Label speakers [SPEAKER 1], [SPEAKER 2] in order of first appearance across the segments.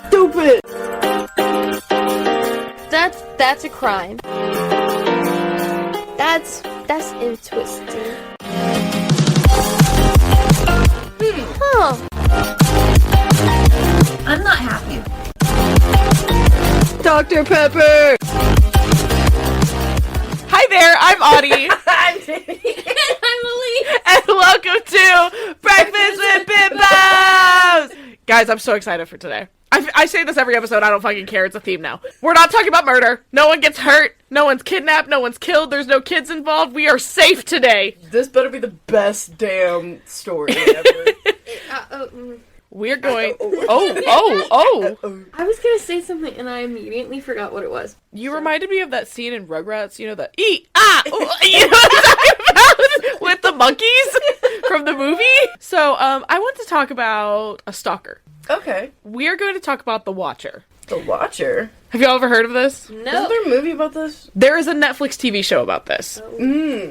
[SPEAKER 1] Stupid!
[SPEAKER 2] That's a crime. That's interesting. Huh.
[SPEAKER 3] I'm not happy.
[SPEAKER 1] Dr. Pepper!
[SPEAKER 4] Hi there, I'm Audie.
[SPEAKER 1] I'm Danny.
[SPEAKER 3] And I'm Elise.
[SPEAKER 4] And welcome to Breakfast with Bimbos! Guys, I'm so excited for today. I say this every episode, I don't fucking care, it's a theme now. We're not talking about murder. No one gets hurt. No one's kidnapped. No one's killed. There's no kids involved. We are safe today.
[SPEAKER 1] This better be the best damn story ever.
[SPEAKER 4] We're going...
[SPEAKER 2] I was gonna say something and I immediately forgot what it was.
[SPEAKER 4] You reminded me of that scene in Rugrats, you know, the you know what I'm talking about? With the monkeys from the movie. So, I want to talk about a stalker.
[SPEAKER 1] Okay.
[SPEAKER 4] We are going to talk about The Watcher.
[SPEAKER 1] The Watcher?
[SPEAKER 4] Have y'all ever heard of this?
[SPEAKER 2] No.
[SPEAKER 1] Isn't there a movie about this?
[SPEAKER 4] There is a Netflix TV show about this.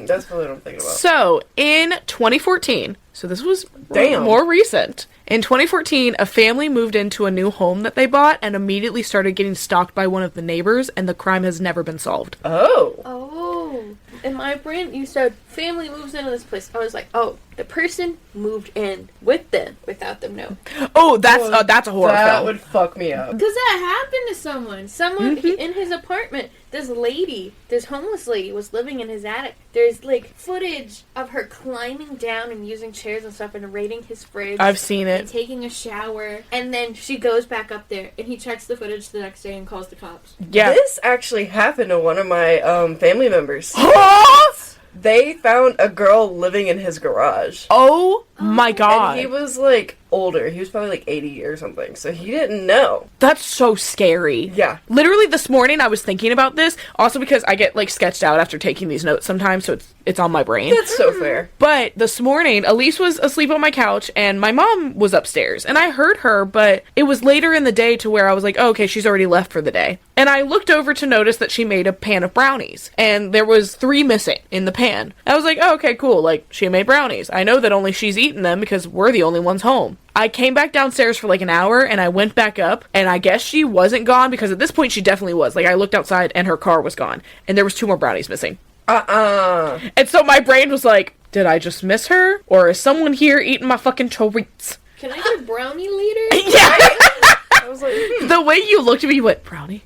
[SPEAKER 1] That's probably what I'm thinking about.
[SPEAKER 4] So, in 2014, so this was
[SPEAKER 1] Damn.
[SPEAKER 4] more recent. In 2014, a family moved into a new home that they bought and immediately started getting stalked by one of the neighbors, and the crime has never been solved.
[SPEAKER 2] Oh. In my brain, you said family moves into this place. I was like, oh, the person moved in with them without them knowing.
[SPEAKER 4] Oh, that's a horror
[SPEAKER 1] That
[SPEAKER 4] film.
[SPEAKER 1] would fuck me up.
[SPEAKER 2] Because that happened to someone. In his apartment, this homeless lady was living in his attic. There's, like, footage of her climbing down and using chairs and stuff and raiding his fridge.
[SPEAKER 4] I've seen it.
[SPEAKER 2] And taking a shower. And then she goes back up there and he checks the footage the next day and calls the cops.
[SPEAKER 4] Yeah.
[SPEAKER 1] This actually happened to one of my family members.
[SPEAKER 4] Oh
[SPEAKER 1] They found a girl living in his garage.
[SPEAKER 4] my god.
[SPEAKER 1] And he was, like, older. He was probably, like, 80 or something. So he didn't know.
[SPEAKER 4] That's so scary.
[SPEAKER 1] Yeah.
[SPEAKER 4] Literally this morning I was thinking about this, also because I get, like, sketched out after taking these notes sometimes, so it's on my brain.
[SPEAKER 1] That's so fair.
[SPEAKER 4] But this morning, Elise was asleep on my couch, and my mom was upstairs. And I heard her, but it was later in the day to where I was like, oh, okay, she's already left for the day. And I looked over to notice that she made a pan of brownies. And there was 3 missing in the pan. I was like, oh, okay, cool. Like, she made brownies. I know that only she's eaten them because we're the only ones home. I came back downstairs for like an hour, and I went back up, and I guess she wasn't gone, because at this point she definitely was. Like, I looked outside, and her car was gone. And there was 2 more brownies missing. And so my brain was like, did I just miss her? Or is someone here eating my fucking treats?
[SPEAKER 2] Can I get a brownie later?
[SPEAKER 4] Yeah!
[SPEAKER 1] I was like,
[SPEAKER 4] The way you looked at me, you went, brownie?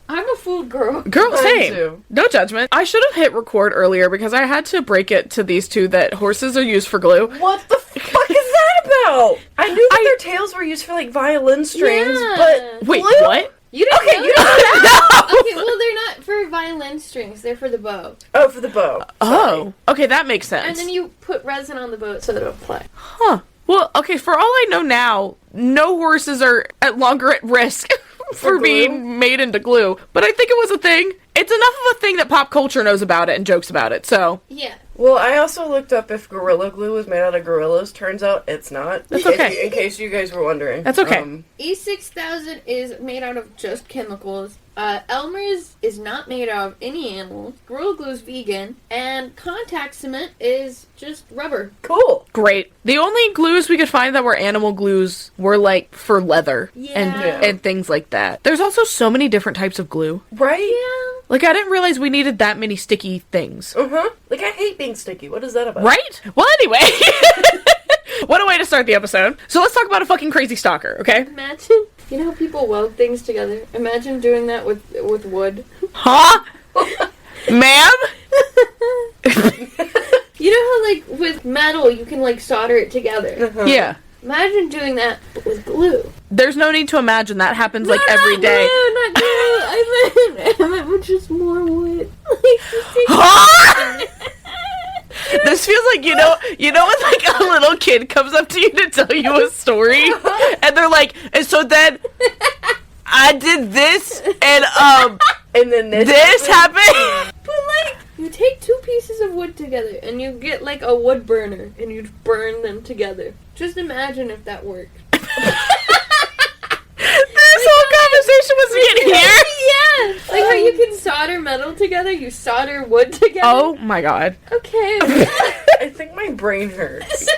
[SPEAKER 2] I'm a food girl.
[SPEAKER 4] Girl,
[SPEAKER 1] Mine
[SPEAKER 4] same.
[SPEAKER 1] too.
[SPEAKER 4] No judgment. I should have hit record earlier because I had to break it to these two that horses are used for glue.
[SPEAKER 1] what the fuck is that about? I knew that their tails were used for, like, violin strings,
[SPEAKER 2] Yeah.
[SPEAKER 1] but...
[SPEAKER 4] Wait,
[SPEAKER 1] glue?
[SPEAKER 4] what?
[SPEAKER 2] You didn't know
[SPEAKER 1] you
[SPEAKER 2] that?
[SPEAKER 4] No!
[SPEAKER 2] Okay, well, they're not for violin strings. They're for the bow.
[SPEAKER 1] Oh, for the bow.
[SPEAKER 4] Oh, okay, that makes sense.
[SPEAKER 2] And then you put resin on the boat so it'll play.
[SPEAKER 4] Huh. Well, okay, for all I know now, no horses are longer at risk for
[SPEAKER 1] glue?
[SPEAKER 4] being made into glue. But I think it was a thing. It's enough of a thing that pop culture knows about it and jokes about it, so...
[SPEAKER 2] Yeah.
[SPEAKER 1] Well, I also looked up if Gorilla Glue was made out of gorillas. Turns out it's not.
[SPEAKER 4] That's okay.
[SPEAKER 1] In case you guys were wondering.
[SPEAKER 4] That's okay.
[SPEAKER 2] E6000 is made out of just chemicals. Elmer's is not made out of any animals. Gorilla Glue is vegan. And contact cement is just rubber.
[SPEAKER 1] Cool.
[SPEAKER 4] Great. The only glues we could find that were animal glues were, like, for leather
[SPEAKER 2] Yeah.
[SPEAKER 4] and things like that. There's also so many different types of glue.
[SPEAKER 1] Right?
[SPEAKER 2] Yeah.
[SPEAKER 4] Like, I didn't realize we needed that many sticky things.
[SPEAKER 1] Uh-huh. Like, I hate being sticky. What is that about?
[SPEAKER 4] Right? Well, anyway. What a way to start the episode. So let's talk about a fucking crazy stalker, okay?
[SPEAKER 2] Imagine, you know how people weld things together? Imagine doing that with wood.
[SPEAKER 4] Huh? Ma'am?
[SPEAKER 2] You know how, like, with metal, you can, like, solder it together?
[SPEAKER 1] Uh-huh.
[SPEAKER 4] Yeah.
[SPEAKER 2] Imagine doing that, but with glue.
[SPEAKER 4] There's no need to imagine that happens, like,
[SPEAKER 2] No,
[SPEAKER 4] every
[SPEAKER 2] not
[SPEAKER 4] day.
[SPEAKER 2] Glue, not glue. I meant with just more wood. Like, just take
[SPEAKER 4] Huh? This feels like, you know when, like, a little kid comes up to you to tell you a story, and they're like, and so then I did this, and
[SPEAKER 1] then
[SPEAKER 4] this happened.
[SPEAKER 2] But, like, you take 2 pieces of wood together, and you get, like, a wood burner, and you burn them together. Just imagine if that worked.
[SPEAKER 4] This whole conversation was me in here.
[SPEAKER 2] Yeah! Like how you can solder metal together, you solder wood together.
[SPEAKER 4] Oh my god.
[SPEAKER 2] Okay.
[SPEAKER 1] I think my brain hurts.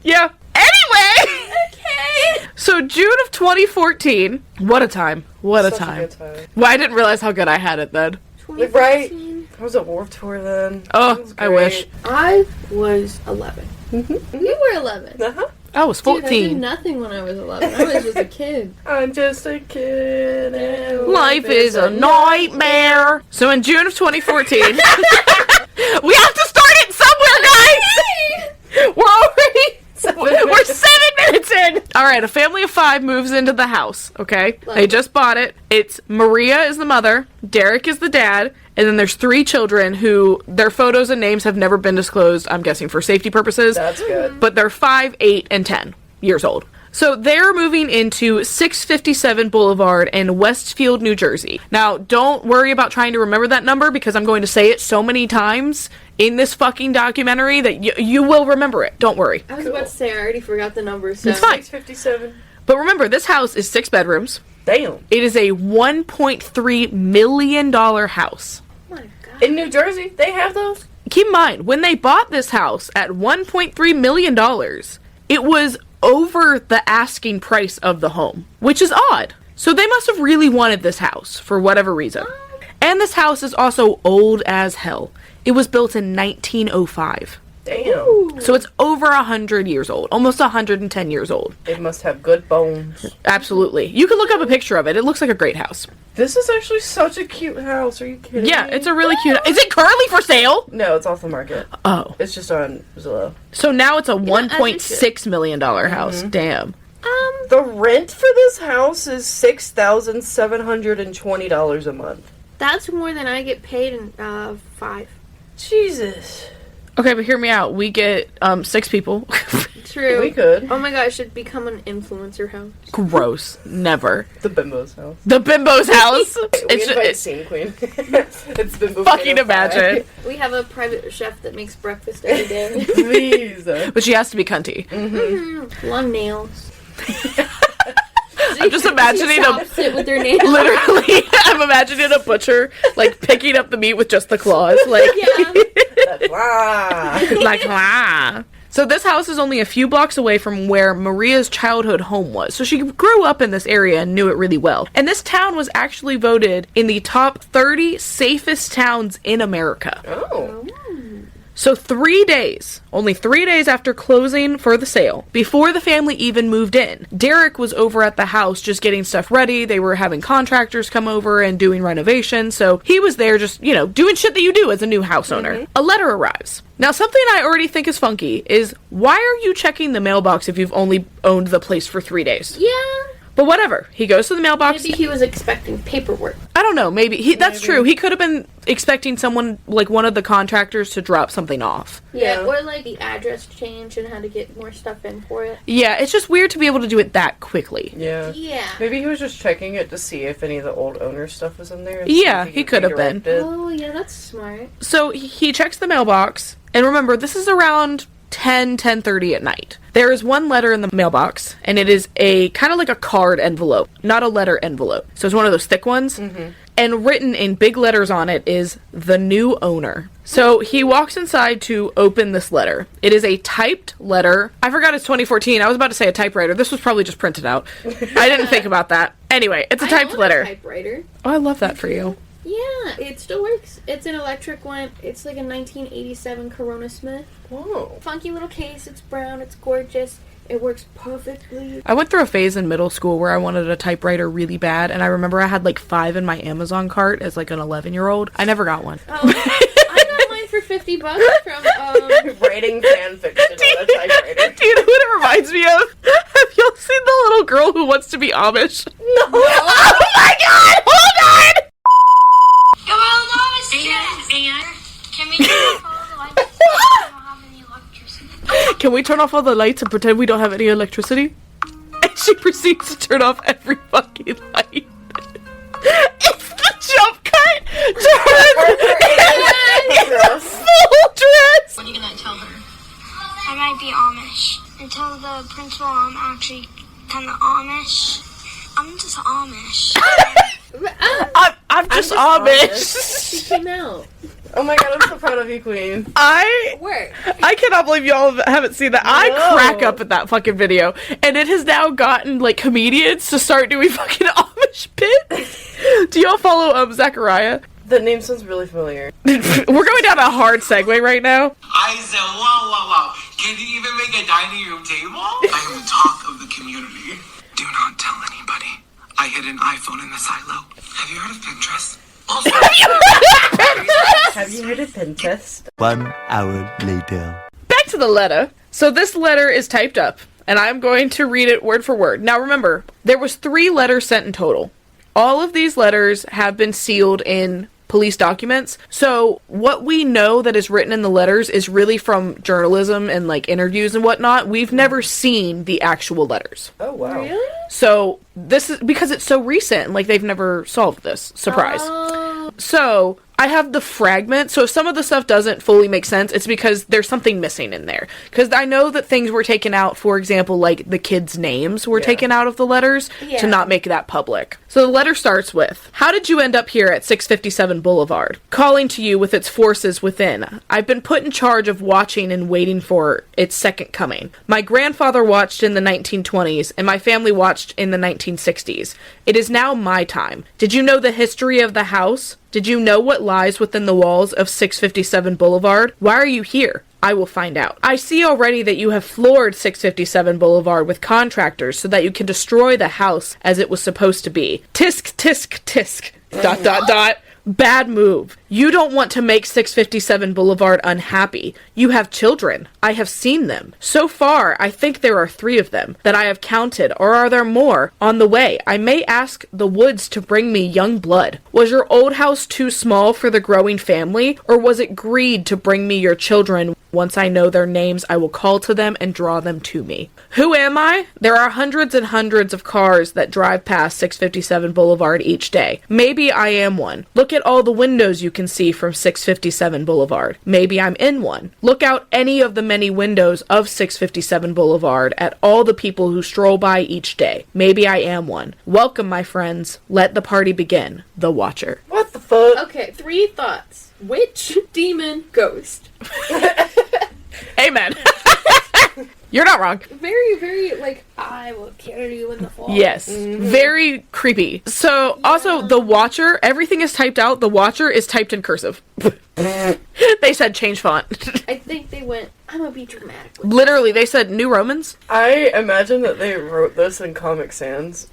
[SPEAKER 4] Yeah. Anyway!
[SPEAKER 2] Okay.
[SPEAKER 4] So June 2014. What a time. What a
[SPEAKER 1] Such
[SPEAKER 4] time.
[SPEAKER 1] good time.
[SPEAKER 4] Well, I didn't realize how good I had it then.
[SPEAKER 1] Right?
[SPEAKER 2] 2014.
[SPEAKER 1] I was at Warped Tour then. It
[SPEAKER 4] Oh,
[SPEAKER 1] was
[SPEAKER 4] I wish.
[SPEAKER 1] great.
[SPEAKER 2] I was 11.
[SPEAKER 1] Mm-hmm.
[SPEAKER 2] You were 11.
[SPEAKER 1] Uh-huh.
[SPEAKER 4] I was
[SPEAKER 2] Dude, I did
[SPEAKER 4] 14.
[SPEAKER 2] nothing when I was 11. I was just a kid.
[SPEAKER 1] I'm just a kid. And
[SPEAKER 4] Life is a nightmare. So in June of 2014, we have to start it somewhere, guys. We're already we're 7 minutes in. All right, a family of 5 moves into the house. Okay,
[SPEAKER 2] Love
[SPEAKER 4] they
[SPEAKER 2] it.
[SPEAKER 4] just bought it. It's Maria is the mother, Derek is the dad, and then there's 3 children who their photos and names have never been disclosed. I'm guessing for safety purposes.
[SPEAKER 1] That's good.
[SPEAKER 4] But they're 5, 8, and 10 years old. So they're moving into 657 Boulevard in Westfield, New Jersey. Now, don't worry about trying to remember that number because I'm going to say it so many times in this fucking documentary that you will remember it. Don't worry.
[SPEAKER 2] I was about to say, I already forgot the number. So.
[SPEAKER 4] It's fine.
[SPEAKER 1] 657.
[SPEAKER 4] But remember, this house is 6 bedrooms.
[SPEAKER 1] Damn.
[SPEAKER 4] It is a $1.3 million house.
[SPEAKER 2] Oh my God.
[SPEAKER 1] In New Jersey, they have those?
[SPEAKER 4] Keep in mind, when they bought this house at $1.3 million, it was over the asking price of the home, which is odd. So they must have really wanted this house for whatever reason. And this house is also old as hell. It was built in 1905.
[SPEAKER 1] Damn.
[SPEAKER 4] So it's over 100 years old, almost 110 years old.
[SPEAKER 1] It must have good bones.
[SPEAKER 4] Absolutely. You can look up a picture of it. It looks like a great house.
[SPEAKER 1] This is actually such a cute house. Are you kidding
[SPEAKER 4] Yeah,
[SPEAKER 1] me?
[SPEAKER 4] it's a really cute. Is it currently for sale?
[SPEAKER 1] No, it's off the market.
[SPEAKER 4] Oh.
[SPEAKER 1] It's just on Zillow.
[SPEAKER 4] So now it's a
[SPEAKER 2] as it
[SPEAKER 4] $1.6 million house. Damn.
[SPEAKER 1] The rent for this house is $6,720 a month.
[SPEAKER 2] That's more than I get paid in 5.
[SPEAKER 1] Jesus.
[SPEAKER 4] Okay, but hear me out. We get 6 people.
[SPEAKER 2] True.
[SPEAKER 1] We could.
[SPEAKER 2] Oh my God, I should become an influencer house.
[SPEAKER 4] Gross. Never.
[SPEAKER 1] The Bimbo's house.
[SPEAKER 4] The Bimbo's house.
[SPEAKER 1] We
[SPEAKER 4] It's
[SPEAKER 1] invite
[SPEAKER 4] just,
[SPEAKER 1] Scene Queen. It's Bimbo.
[SPEAKER 4] fucking
[SPEAKER 1] Potato
[SPEAKER 4] imagine.
[SPEAKER 2] We have a private chef that makes breakfast every day.
[SPEAKER 1] Pie. Please.
[SPEAKER 4] But she has to be cunty.
[SPEAKER 2] Long nails.
[SPEAKER 4] I'm just imagining
[SPEAKER 2] Chops it with their nails.
[SPEAKER 4] literally, I'm imagining a butcher, like, picking up the meat with just the claws. Like,
[SPEAKER 2] Yeah.
[SPEAKER 1] Wow.
[SPEAKER 4] like, ah. So this house is only a few blocks away from where Maria's childhood home was. So she grew up in this area and knew it really well. And this town was actually voted in the top 30 safest towns in America.
[SPEAKER 1] Oh.
[SPEAKER 4] So 3 days, only 3 days after closing for the sale, before the family even moved in, Derek was over at the house just getting stuff ready. They were having contractors come over and doing renovations. So he was there just, doing shit that you do as a new house owner. A letter arrives. Now, something I already think is funky is, why are you checking the mailbox if you've only owned the place for 3 days?
[SPEAKER 2] Yeah.
[SPEAKER 4] But whatever. He goes to the mailbox.
[SPEAKER 2] Maybe he was expecting paperwork.
[SPEAKER 4] I don't know. Maybe. That's true. He could have been expecting someone, like one of the contractors, to drop something off.
[SPEAKER 2] Yeah,
[SPEAKER 1] Yeah.
[SPEAKER 2] or like the address change and how to get more stuff in for it.
[SPEAKER 4] Yeah, it's just weird to be able to do it that quickly.
[SPEAKER 1] Yeah.
[SPEAKER 2] Yeah.
[SPEAKER 1] Maybe he was just checking it to see if any of the old owner stuff was in there. and
[SPEAKER 4] Yeah,
[SPEAKER 1] see if
[SPEAKER 4] he could have been.
[SPEAKER 1] redirect it.
[SPEAKER 2] Oh, yeah, that's smart.
[SPEAKER 4] So he checks the mailbox, and remember, this is around 10:30 at night. There is one letter in the mailbox, and it is a kind of like a card envelope, not a letter envelope. So it's one of those thick ones. And written in big letters on it is the new owner. So he walks inside to open this letter. It is a typed letter. I forgot it's 2014. I was about to say a typewriter. This was probably just printed out. I didn't think about that. Anyway, it's a
[SPEAKER 2] I
[SPEAKER 4] typed
[SPEAKER 2] own
[SPEAKER 4] letter.
[SPEAKER 2] A typewriter.
[SPEAKER 4] Oh, I love that for you.
[SPEAKER 2] Yeah, it still works. It's an electric one. It's like a 1987 Corona Smith.
[SPEAKER 1] Whoa.
[SPEAKER 2] Funky little case. It's brown. It's gorgeous. It works perfectly.
[SPEAKER 4] I went through a phase in middle school where I wanted a typewriter really bad, and I remember I had like 5 in my Amazon cart as like an 11-year-old. I never got one.
[SPEAKER 2] Oh, I got mine for $50 from
[SPEAKER 1] Writing fan fiction on a typewriter.
[SPEAKER 4] Do you know what it reminds me of? Have y'all seen the little girl who wants to be Amish?
[SPEAKER 1] No.
[SPEAKER 4] Oh my god! Hold on!
[SPEAKER 3] Can we turn off all the lights? We don't have any electricity.
[SPEAKER 4] Can we turn off all the lights and pretend we don't have any electricity? And she proceeds to turn off every fucking light. It's the jump cut to her in full dress!
[SPEAKER 3] What are you gonna tell her? I might be Amish. And tell the principal I'm actually kind of Amish. I'm just Amish.
[SPEAKER 4] I'm just Amish.
[SPEAKER 2] She came out.
[SPEAKER 1] Oh my god, I'm so proud of you, Queen.
[SPEAKER 4] I cannot believe y'all haven't seen that. I crack up at that fucking video. And it has now gotten, like, comedians to start doing fucking Amish bits. Do y'all follow Zachariah?
[SPEAKER 1] The name sounds really familiar.
[SPEAKER 4] We're going down a hard segue right now.
[SPEAKER 5] I said, wow. Can you even make a dining room table? I am the talk of the community. Do not tell anybody. I hid an iPhone in the silo. Have you heard of Pinterest? Also,
[SPEAKER 1] Have you heard of Pinterest?
[SPEAKER 6] 1 hour later.
[SPEAKER 4] Back to the letter. So this letter is typed up, and I'm going to read it word for word. Now remember, there was 3 letters sent in total. All of these letters have been sealed in police documents. So what we know that is written in the letters is really from journalism and like interviews and whatnot. We've never seen the actual letters.
[SPEAKER 1] Oh, wow.
[SPEAKER 2] Really?
[SPEAKER 4] So this is because it's so recent, like they've never solved this. Surprise.
[SPEAKER 2] Oh.
[SPEAKER 4] So I have the fragment, so if some of the stuff doesn't fully make sense, it's because there's something missing in there. Because I know that things were taken out, for example, like the kids' names were taken out of the letters to not make that public. So the letter starts with, "How did you end up here at 657 Boulevard? Calling to you with its forces within. I've been put in charge of watching and waiting for its second coming. My grandfather watched in the 1920s, and my family watched in the 1960s. It is now my time. Did you know the history of the house? Did you know what lies within the walls of 657 Boulevard? Why are you here? I will find out. I see already that you have floored 657 Boulevard with contractors so that you can destroy the house as it was supposed to be. Tisk, tisk, tisk. ... Bad move. You don't want to make 657 Boulevard unhappy. You have children. I have seen them. So far, I think there are 3 of them that I have counted, or are there more? On the way, I may ask the woods to bring me young blood. Was your old house too small for the growing family, or was it greed to bring me your children? Once I know their names, I will call to them and draw them to me. Who am I? There are hundreds and hundreds of cars that drive past 657 Boulevard each day. Maybe I am one. Look at all the windows you can see from 657 Boulevard. Maybe I'm in one. Look out any of the many windows of 657 Boulevard at all the people who stroll by each day. Maybe I am one. Welcome, my friends. Let the party begin. The Watcher."
[SPEAKER 1] What the fuck?
[SPEAKER 2] Okay, 3 thoughts. Witch, demon, ghost.
[SPEAKER 4] Amen. You're not wrong.
[SPEAKER 2] Very, very, like, I will carry you in the fall.
[SPEAKER 4] Yes. Very creepy. So, also, The Watcher, everything is typed out. The Watcher is typed in cursive. They said change font.
[SPEAKER 2] I think they went, I'm gonna be dramatic with
[SPEAKER 4] Literally, they said New Romans.
[SPEAKER 1] I imagine that they wrote this in Comic Sans.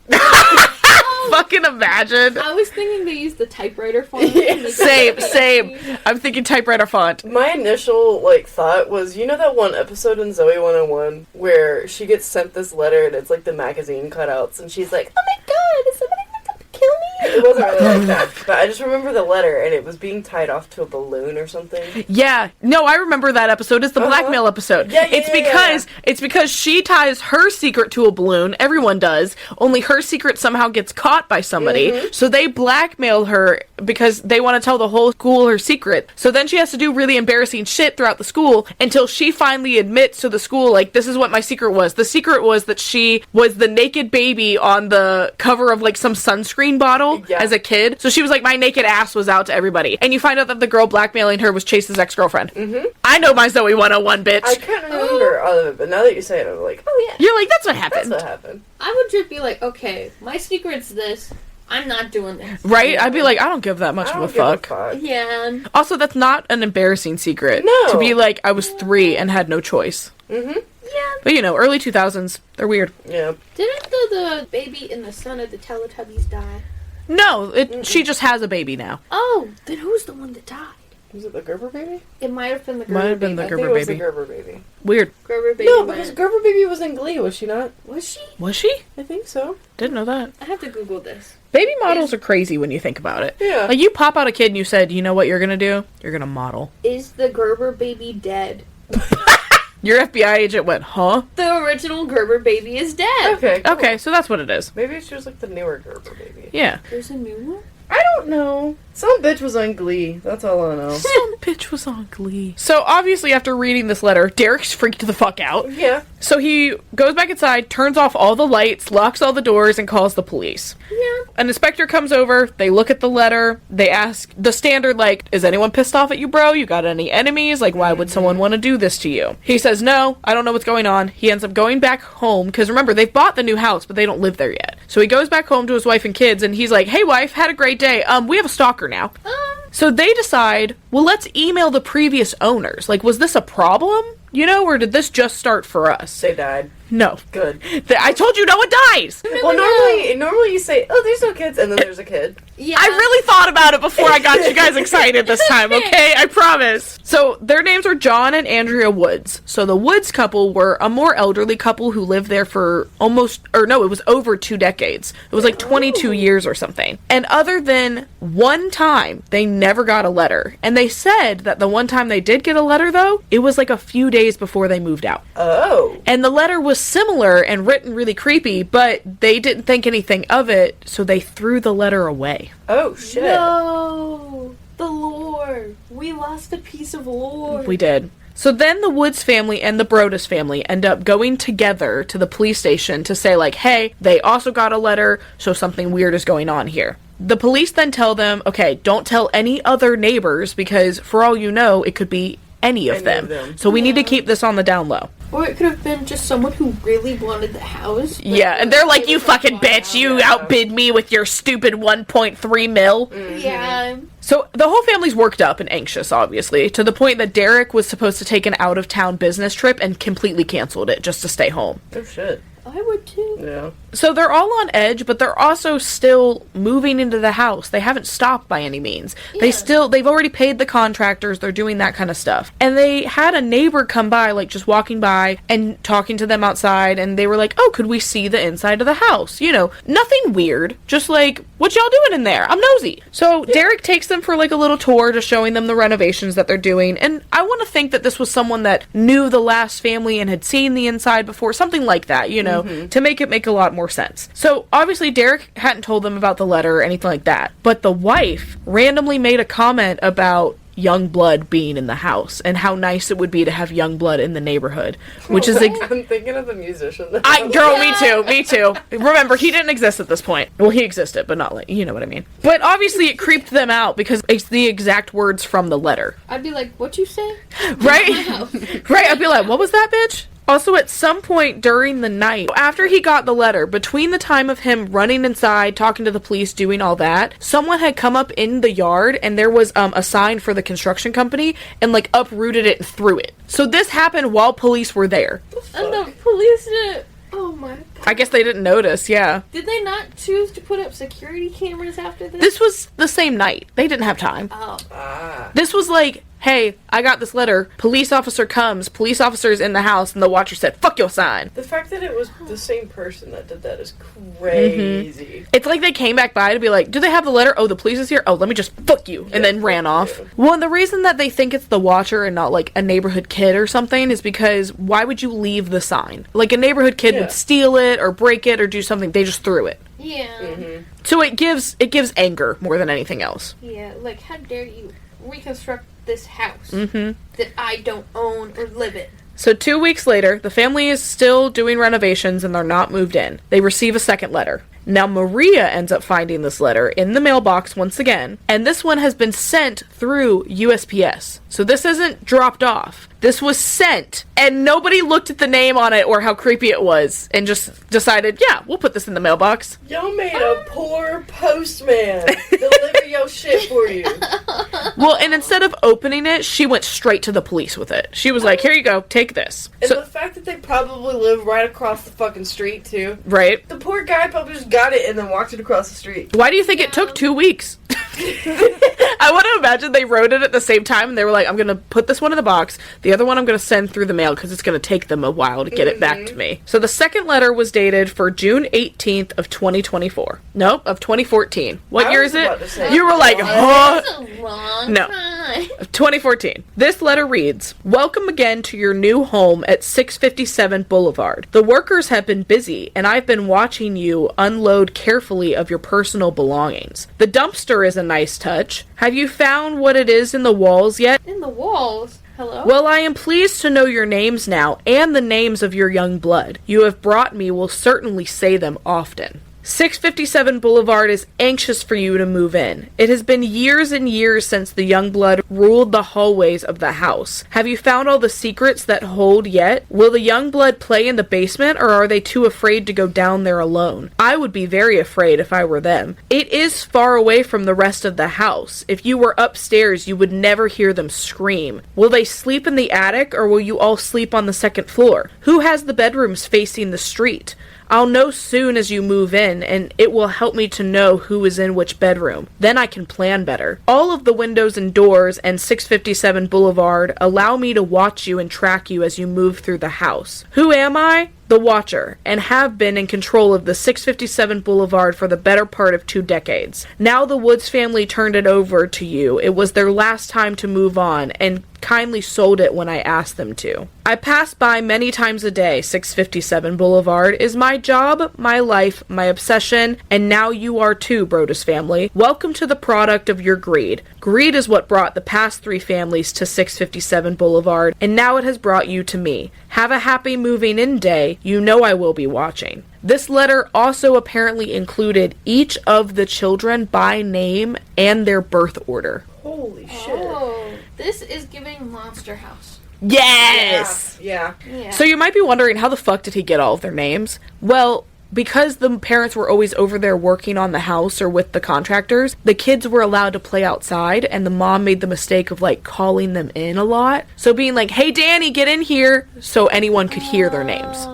[SPEAKER 4] Fucking imagine.
[SPEAKER 2] I was thinking they used the typewriter font.
[SPEAKER 4] Same. I'm thinking typewriter font.
[SPEAKER 1] My initial, thought was, you know that one episode in Zoe 101 where she gets sent this letter and it's, the magazine cutouts and she's like, oh my god, is somebody going to kill me? It wasn't really like that. But I just remember the letter and it was being tied off to a balloon or something.
[SPEAKER 4] Yeah. No, I remember that episode. It's the blackmail episode. It's because she ties her secret to a balloon. Everyone does. Only her secret somehow gets caught by somebody. So they blackmail her because they want to tell the whole school her secret. So then she has to do really embarrassing shit throughout the school until she finally admits to the school, this is what my secret was. The secret was that she was the naked baby on the cover of, some sunscreen bottle as a kid. So she was like, my naked ass was out to everybody. And you find out that the girl blackmailing her was Chase's ex-girlfriend. I know my Zoe 101, bitch.
[SPEAKER 1] I can't remember all of it, but now that you say it, I'm like, oh yeah.
[SPEAKER 4] You're like, that's what happened.
[SPEAKER 1] That's what happened.
[SPEAKER 2] I would just be like, okay, my secret's this. I'm not doing this.
[SPEAKER 4] Right? I'd be like, I don't give that much of a fuck.
[SPEAKER 2] Yeah.
[SPEAKER 4] Also, that's not an embarrassing secret.
[SPEAKER 1] No.
[SPEAKER 4] To be like, I was 3 and had no choice.
[SPEAKER 2] Yeah.
[SPEAKER 4] But early 2000s, they're weird.
[SPEAKER 1] Yeah.
[SPEAKER 2] Didn't the baby in the son of the Teletubbies die?
[SPEAKER 4] No, she just has a baby now.
[SPEAKER 2] Oh, then who's the one that died?
[SPEAKER 1] Was it the Gerber baby?
[SPEAKER 2] It might have been the Gerber
[SPEAKER 4] Might have been
[SPEAKER 2] baby.
[SPEAKER 4] the
[SPEAKER 1] I think
[SPEAKER 4] Gerber
[SPEAKER 1] it was
[SPEAKER 4] baby.
[SPEAKER 1] the Gerber baby.
[SPEAKER 4] Weird.
[SPEAKER 2] Gerber baby.
[SPEAKER 1] No, because Gerber baby was in Glee, was she not?
[SPEAKER 2] Was she?
[SPEAKER 4] Was she?
[SPEAKER 1] I think so.
[SPEAKER 4] Didn't know that.
[SPEAKER 2] I have to Google this.
[SPEAKER 4] Baby models are crazy when you think about it.
[SPEAKER 1] Yeah.
[SPEAKER 4] You pop out a kid and you said, you know what you're gonna do? You're gonna model.
[SPEAKER 2] Is the Gerber baby dead?
[SPEAKER 4] Your FBI agent went, huh?
[SPEAKER 2] The original Gerber baby is dead.
[SPEAKER 1] Okay. Cool.
[SPEAKER 4] Okay, so that's what it is.
[SPEAKER 1] Maybe she was the newer Gerber baby.
[SPEAKER 4] Yeah.
[SPEAKER 2] There's a new one?
[SPEAKER 1] I don't know. Some bitch was on Glee. That's all I know.
[SPEAKER 4] Some bitch was on Glee. So obviously after reading this letter, Derek's freaked the fuck out.
[SPEAKER 1] Yeah.
[SPEAKER 4] So he goes back inside, turns off all the lights, locks all the doors, and calls the police.
[SPEAKER 2] Yeah.
[SPEAKER 4] An inspector comes over, they look at the letter, they ask the standard, like, is anyone pissed off at you, bro? You got any enemies? Like, why would someone want to do this to you? He says, no, I don't know what's going on. He ends up going back home, because remember, they've bought the new house, but they don't live there yet. So he goes back home to his wife and kids, and he's like, hey wife, had a great day. We have a stalker now. So they decide, well, let's email the previous owners. Like, was this a problem? You know, or did this just start for us?
[SPEAKER 1] They died.
[SPEAKER 4] No.
[SPEAKER 1] Good.
[SPEAKER 4] I told you no one dies!
[SPEAKER 1] Well, normally you say, oh, there's no kids, and then there's a kid.
[SPEAKER 2] Yeah.
[SPEAKER 4] I really thought about it before I got you guys excited this time, okay? I promise. So, their names are John and Andrea Woods. So, the Woods couple were a more elderly couple who lived there for it was over 2 decades. It was like 22 years or something. And other than one time, they never got a letter. And they said that the one time they did get a letter, though, it was like a few days before they moved out.
[SPEAKER 1] Oh.
[SPEAKER 4] And the letter was similar and written really creepy, but they didn't think anything of it, so they threw the letter away.
[SPEAKER 1] Oh, shit.
[SPEAKER 2] No. The lore. We lost a piece of lore.
[SPEAKER 4] We did. So then the Woods family and the Broaddus family end up going together to the police station to say, like, hey, they also got a letter, so something weird is going on here. The police then tell them, okay, don't tell any other neighbors, because for all you know, it could be any of them. So we need to keep this on the down low.
[SPEAKER 2] Or it could have been just someone who really wanted the house.
[SPEAKER 4] Yeah, and they're like, you fucking bitch, you outbid me with your stupid 1.3 mil.
[SPEAKER 2] Mm-hmm. Yeah.
[SPEAKER 4] So the whole family's worked up and anxious, obviously, to the point that Derek was supposed to take an out-of-town business trip and completely canceled it just to stay home.
[SPEAKER 1] Oh, shit.
[SPEAKER 2] I would too.
[SPEAKER 1] Yeah.
[SPEAKER 4] So they're all on edge, but they're also still moving into the house. They haven't stopped by any means.
[SPEAKER 2] Yeah.
[SPEAKER 4] They've already paid the contractors. They're doing that kind of stuff. And they had a neighbor come by, like just walking by and talking to them outside. And they were like, oh, could we see the inside of the house? You know, nothing weird. Just like, what y'all doing in there? I'm nosy. So Derek takes them for like a little tour, just showing them the renovations that they're doing. And I want to think that this was someone that knew the last family and had seen the inside before. Something like that, you know, to make it make a lot more sense. So obviously Derek hadn't told them about the letter or anything like that, but the wife randomly made a comment about young blood being in the house and how nice it would be to have young blood in the neighborhood, which is
[SPEAKER 1] I'm thinking of the musician.
[SPEAKER 4] Me too. Remember, he didn't exist at this point. Well, he existed, but not like, you know what I mean. But obviously it creeped them out because it's the exact words from the letter.
[SPEAKER 2] I'd be like, what you say?
[SPEAKER 4] Right? Right, I'd be like, what was that, bitch? Also, at some point during the night, after he got the letter, between the time of him running inside, talking to the police, doing all that, someone had come up in the yard and there was a sign for the construction company and like uprooted it and threw it. So this happened while police were there.
[SPEAKER 2] And the police did. Oh my god.
[SPEAKER 4] I guess they didn't notice, yeah.
[SPEAKER 2] Did they not choose to put up security cameras after this?
[SPEAKER 4] This was the same night. They didn't have time.
[SPEAKER 2] Oh.
[SPEAKER 4] This was like, hey, I got this letter. Police officer comes. Police officer's in the house, and the Watcher said, fuck your sign.
[SPEAKER 1] The fact that it was the same person that did that is crazy.
[SPEAKER 4] It's like they came back by to be like, do they have the letter? Oh, the police is here? Oh, let me just fuck you. And then ran off. Well, and the reason that they think it's the Watcher and not like a neighborhood kid or something is because why would you leave the sign? Like a neighborhood kid would steal it or break it or do something. They just threw it.
[SPEAKER 2] Yeah.
[SPEAKER 4] So it gives anger more than anything else.
[SPEAKER 2] Yeah, like how dare you reconstruct this house that I don't own or live in.
[SPEAKER 4] So 2 weeks later, the family is still doing renovations and they're not moved in. They receive a second letter. Now Maria ends up finding this letter in the mailbox once again, and this one has been sent through USPS. So this isn't dropped off. This was sent, and nobody looked at the name on it or how creepy it was, and just decided, yeah, we'll put this in the mailbox.
[SPEAKER 1] Y'all made a poor postman deliver your shit for you.
[SPEAKER 4] Well, and instead of opening it, she went straight to the police with it. She was like, here you go, take this.
[SPEAKER 1] And
[SPEAKER 4] So,
[SPEAKER 1] the fact that they probably live right across the fucking street, too.
[SPEAKER 4] right?
[SPEAKER 1] The poor guy probably just got it and then walked it across the street.
[SPEAKER 4] Why do you think it took 2 weeks? I want to imagine they wrote it at the same time and they were like, I'm going to put this one in the box. The other one I'm going to send through the mail because it's going to take them a while to get it back to me. So the second letter was dated for June 18th of 2024. Nope, of 2014. What
[SPEAKER 1] I
[SPEAKER 4] year
[SPEAKER 1] was
[SPEAKER 4] is
[SPEAKER 1] about to
[SPEAKER 4] it?
[SPEAKER 1] say-
[SPEAKER 4] You were like, huh?
[SPEAKER 2] That's a long
[SPEAKER 4] No.
[SPEAKER 2] time.
[SPEAKER 4] 2014. This letter reads, welcome again to your new home at 657 Boulevard. The workers have been busy and I've been watching you unload carefully of your personal belongings. The dumpster is an nice touch. Have you found what it is in the walls yet?
[SPEAKER 2] In the walls? Hello?
[SPEAKER 4] Well, I am pleased to know your names now, and the names of your young blood. You have brought me will certainly say them often. 657 Boulevard is anxious for you to move in. It has been years and years since the young blood ruled the hallways of the house. Have you found all the secrets that hold yet? Will the young blood play in the basement, or are they too afraid to go down there alone? I would be very afraid if I were them. It is far away from the rest of the house. If you were upstairs, you would never hear them scream. Will they sleep in the attic, or will you all sleep on the second floor? Who has the bedrooms facing the street? I'll know soon as you move in, and it will help me to know who is in which bedroom. Then I can plan better. All of the windows and doors and 657 Boulevard allow me to watch you and track you as you move through the house. Who am I? The Watcher, and have been in control of the 657 Boulevard for the better part of 2 decades. Now the Woods family turned it over to you. It was their last time to move on, and kindly sold it when I asked them to. I pass by many times a day. 657 Boulevard is my job, my life, my obsession, and now you are too, Broaddus family. Welcome to the product of your greed. Greed is what brought the past 3 families to 657 Boulevard, and now it has brought you to me. Have a happy moving in day. You know I will be watching. This letter also apparently included each of the children by name and their birth order.
[SPEAKER 1] Holy shit.
[SPEAKER 2] Oh, this is giving Monster House.
[SPEAKER 4] Yes!
[SPEAKER 1] Yeah.
[SPEAKER 4] So you might be wondering, how the fuck did he get all of their names? Well, because the parents were always over there working on the house or with the contractors, the kids were allowed to play outside, and the mom made the mistake of, like, calling them in a lot. So being like, hey, Danny, get in here, so anyone could hear their names.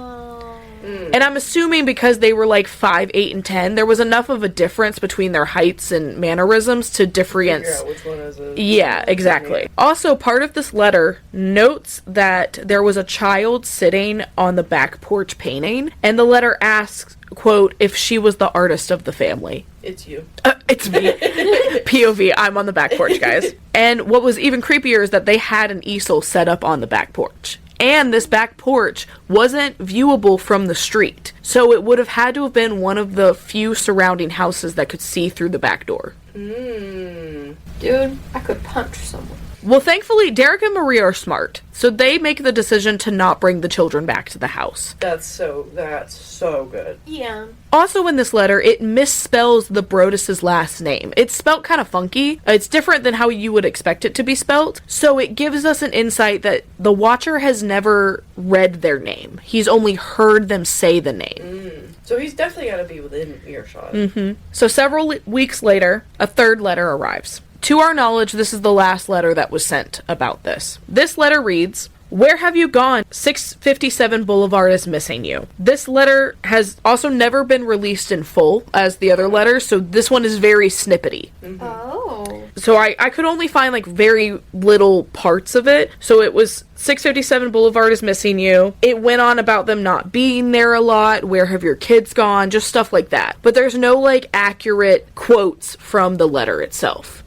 [SPEAKER 4] And I'm assuming because they were like 5, 8, and 10, there was enough of a difference between their heights and mannerisms to differentiate.
[SPEAKER 1] Figure out which one is it.
[SPEAKER 4] Yeah, exactly. Also, part of this letter notes that there was a child sitting on the back porch painting, and the letter asks, quote, if she was the artist of the family.
[SPEAKER 1] It's you.
[SPEAKER 4] It's me. POV, I'm on the back porch, guys. And what was even creepier is that they had an easel set up on the back porch. And this back porch wasn't viewable from the street. So it would have had to have been one of the few surrounding houses that could see through the back door.
[SPEAKER 2] Dude, I could punch someone.
[SPEAKER 4] Well, thankfully, Derek and Maria are smart. So they make the decision to not bring the children back to the house.
[SPEAKER 1] That's so good.
[SPEAKER 2] Yeah.
[SPEAKER 4] Also in this letter, it misspells the Broaddus' last name. It's spelt kind of funky. It's different than how you would expect it to be spelt. So it gives us an insight that the Watcher has never read their name. He's only heard them say the name.
[SPEAKER 1] So he's definitely got to be within earshot.
[SPEAKER 4] So several weeks later, a third letter arrives. To our knowledge, this is the last letter that was sent about this. This letter reads, where have you gone? 657 Boulevard is missing you. This letter has also never been released in full as the other letters, so this one is very snippety.
[SPEAKER 2] Oh.
[SPEAKER 4] So I could only find like very little parts of it. So it was 657 Boulevard is missing you. It went on about them not being there a lot. Where have your kids gone? Just stuff like that. But there's no like accurate quotes from the letter itself.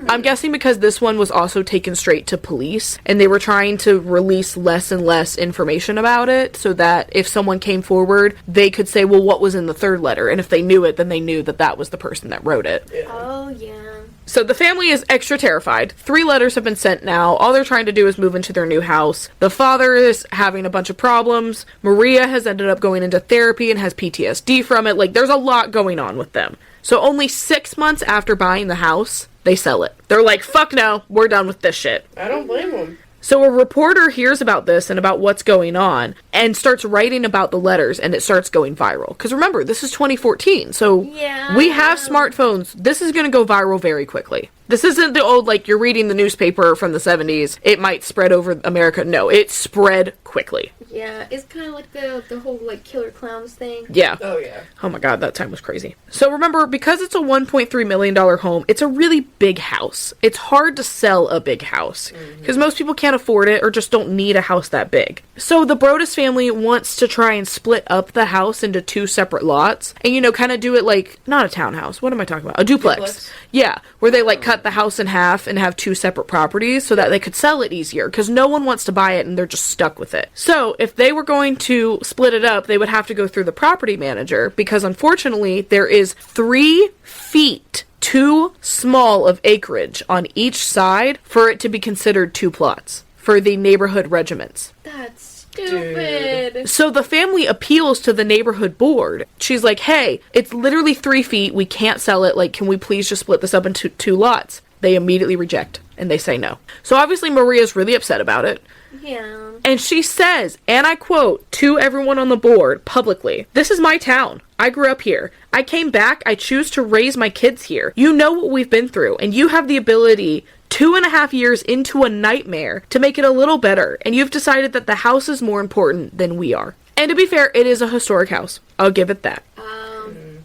[SPEAKER 4] I'm guessing because this one was also taken straight to police, and they were trying to release less and less information about it, so that if someone came forward, they could say, well, what was in the third letter? And if they knew it, then they knew that that was the person that wrote it.
[SPEAKER 1] Yeah.
[SPEAKER 2] Oh, yeah.
[SPEAKER 4] So the family is extra terrified. 3 letters have been sent now. All they're trying to do is move into their new house. The father is having a bunch of problems. Maria has ended up going into therapy and has PTSD from it. Like, there's a lot going on with them. So only 6 months after buying the house, they sell it. They're like, fuck no, we're done with this shit.
[SPEAKER 1] I don't blame him.
[SPEAKER 4] So a reporter hears about this and about what's going on and starts writing about the letters, and it starts going viral. Because remember, this is 2014, so we have smartphones. This is going to go viral very quickly. This isn't the old, like, you're reading the newspaper from the 70s, it might spread over America. No, it spread quickly.
[SPEAKER 2] Yeah, it's kind of like the whole, like, killer clowns thing.
[SPEAKER 4] Yeah.
[SPEAKER 1] Oh, yeah.
[SPEAKER 4] Oh my god, that time was crazy. So remember, because it's a $1.3 million home, it's a really big house. It's hard to sell a big house, because most people can't afford it or just don't need a house that big. So the Broaddus family wants to try and split up the house into 2 separate lots, and, you know, kind of do it like, not a townhouse, what am I talking about? A duplex. Yeah, where they, like, cut the house in half and have 2 separate properties so that they could sell it easier, because no one wants to buy it and they're just stuck with it. So if they were going to split it up, they would have to go through the property manager, because unfortunately there is 3 feet too small of acreage on each side for it to be considered 2 plots for the neighborhood regiments.
[SPEAKER 2] That's stupid.
[SPEAKER 4] So the family appeals to the neighborhood board. She's like, hey, it's literally 3 feet. We can't sell it. Like, can we please just split this up into 2 lots? They immediately reject, and they say no. So obviously Maria's really upset about it.
[SPEAKER 2] Yeah.
[SPEAKER 4] And she says, and I quote, to everyone on the board, publicly, "This is my town. I grew up here. I came back. I choose to raise my kids here. You know what we've been through, and you have the ability 2.5 years into a nightmare to make it a little better, and you've decided that the house is more important than we are." And to be fair, it is a historic house. I'll give it that.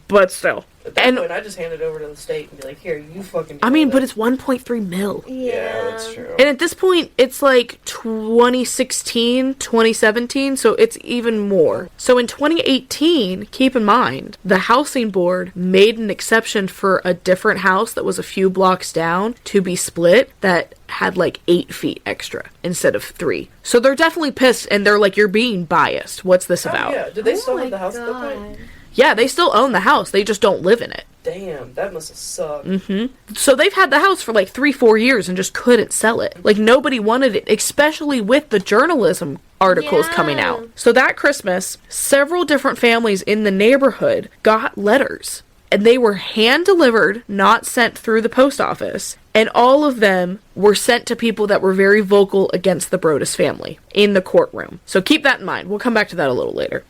[SPEAKER 4] But still.
[SPEAKER 1] At that point, I just hand it over to the state and be like, here, you fucking do
[SPEAKER 4] I mean,
[SPEAKER 1] it.
[SPEAKER 4] but it's 1.3 mil.
[SPEAKER 1] Yeah, that's true.
[SPEAKER 4] And at this point, it's like 2016, 2017, so it's even more. So in 2018, keep in mind, the housing board made an exception for a different house that was a few blocks down to be split that had like 8 feet extra instead of 3. So they're definitely pissed, and they're like, you're being biased. What's this about?
[SPEAKER 1] Yeah, did they still have the house at that point?
[SPEAKER 4] Yeah, they still own the house. They just don't live in it.
[SPEAKER 1] Damn, that must have sucked.
[SPEAKER 4] So they've had the house for like 3-4 years and just couldn't sell it. Like, nobody wanted it, especially with the journalism articles coming out. So that Christmas, several different families in the neighborhood got letters. And they were hand-delivered, not sent through the post office. And all of them were sent to people that were very vocal against the Broaddus family in the courtroom. So keep that in mind. We'll come back to that a little later.